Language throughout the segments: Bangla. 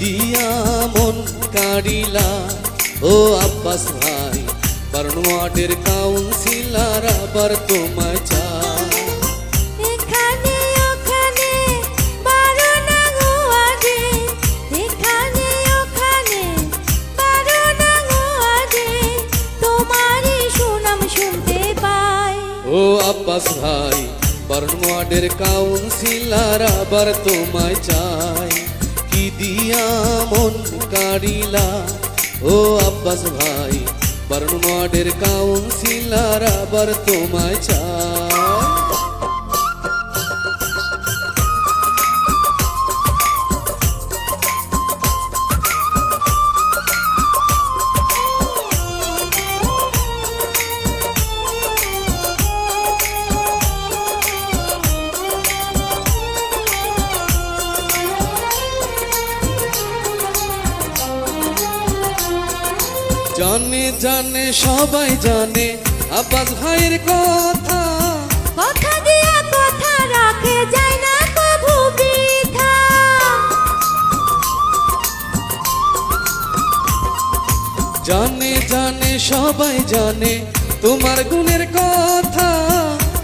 দিয়া মন কাড়িলা ও আব্বাস ভাই, বারোয়ার্ডের কাউন্সিলর আবার তোমায় চায়। এখানে ওখানে 12 নং ওয়ার্ডে, এখানে ওখানে 12 নং ওয়ার্ডে তোমারই সুনাম শুনতে পাই। ও আব্বাস ভাই, বারোয়ার্ডের কাউন্সিলর আবার তোমায় চায়। কি দিয়া মন কাড়িলা ও আব্বাস ভাই, বারোয়ার্ডের কাউন্সিলর আবার তোমায় চায়। জানে জানে সবাই জানে আব্বাস ভাইয়ের কথা, কথা দিয়া কথা রাখে যায় না কভু বৃথা। জানে জানে সবাই জানে তোমার গুণের কথা,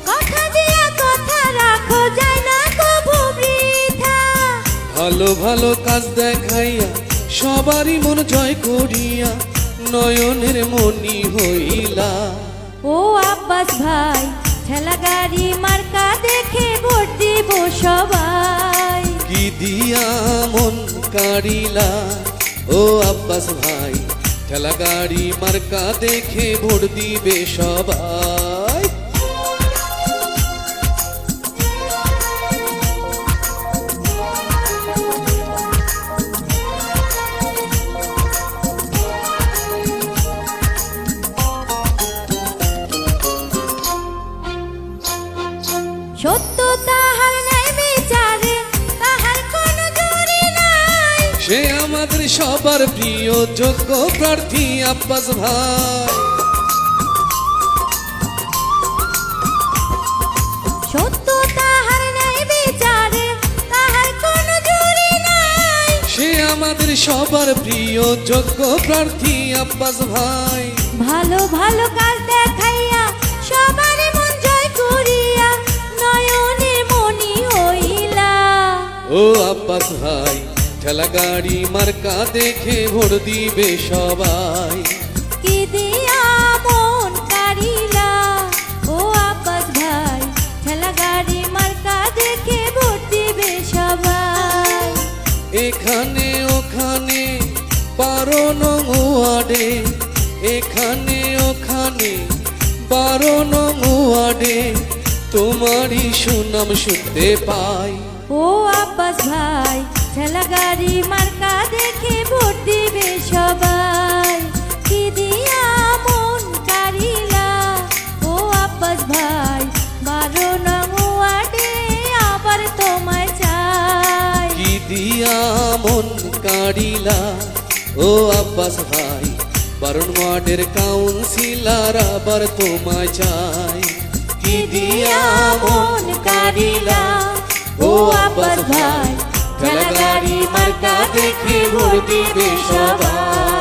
কথা দিয়া কথা রাখো যায় না কভু বৃথা। ভালো ভালো কাজ দেখাইয়া সবারই মন জয় করিয়া নয়নের মনি হইলা। ও আব্বাস ভাই, ঠেলা গাড়ি মার্কা দেখে ভোট দিব সবাই। কি দিয়া মন কাড়িলা ও আব্বাস ভাই, ঠেলা গাড়ি মার্কা দেখে ভোট দিবে সবাই। সত্য তাহার নাই বিচারে, তাহার কোনো জুরি নাই। সে আমাদের সবার প্রিয় যোগ্য প্রার্থী আব্বাস ভাই। সত্য তাহার নাই বিচারে, তাহার কোনো জুরি নাই। সে আমাদের সবার প্রিয় যোগ্য প্রার্থী আব্বাস ভাই। ভালো ভালো কাজ দেখাইয়া সবার মন জয় করিয়া নয়নে মনি হইলা। ও আব্বাস ভাই, ঠেলা গাড়ি মার্কা দেখে ভোট দিবে সবাই। কি দিয়া মন কাড়িলা ও আব্বাস ভাই, ঠেলা গাড়ি মার্কা দেখে ভোট দিবে সবাই। এখানে ওখানে 12 নং ওয়ার্ডে, এখানে ওখানে 12 নং ওয়ার্ডে তোমারই সুনাম শুনতে পাই। ও আব্বাস ভাই, ঠেলা গাড়ি মার্কা দেখে ভোট দিবে সবাই। কি দিয়া মন কাড়িলা ও আব্বাস ভাই, 12 নং ওয়ার্ডে আবার তোমায় চাই। কি দিয়া মন কাড়িলা ও আব্বাস ভাই, বারোয়ার্ডের কাউন্সিলর আবার তোমায় চাই। কি দিয়া মন কাড়িলা ও আব্বাস ভাই, ঠেলা গাড়ি মার্কা দেখে ভোট দিবে সবাই।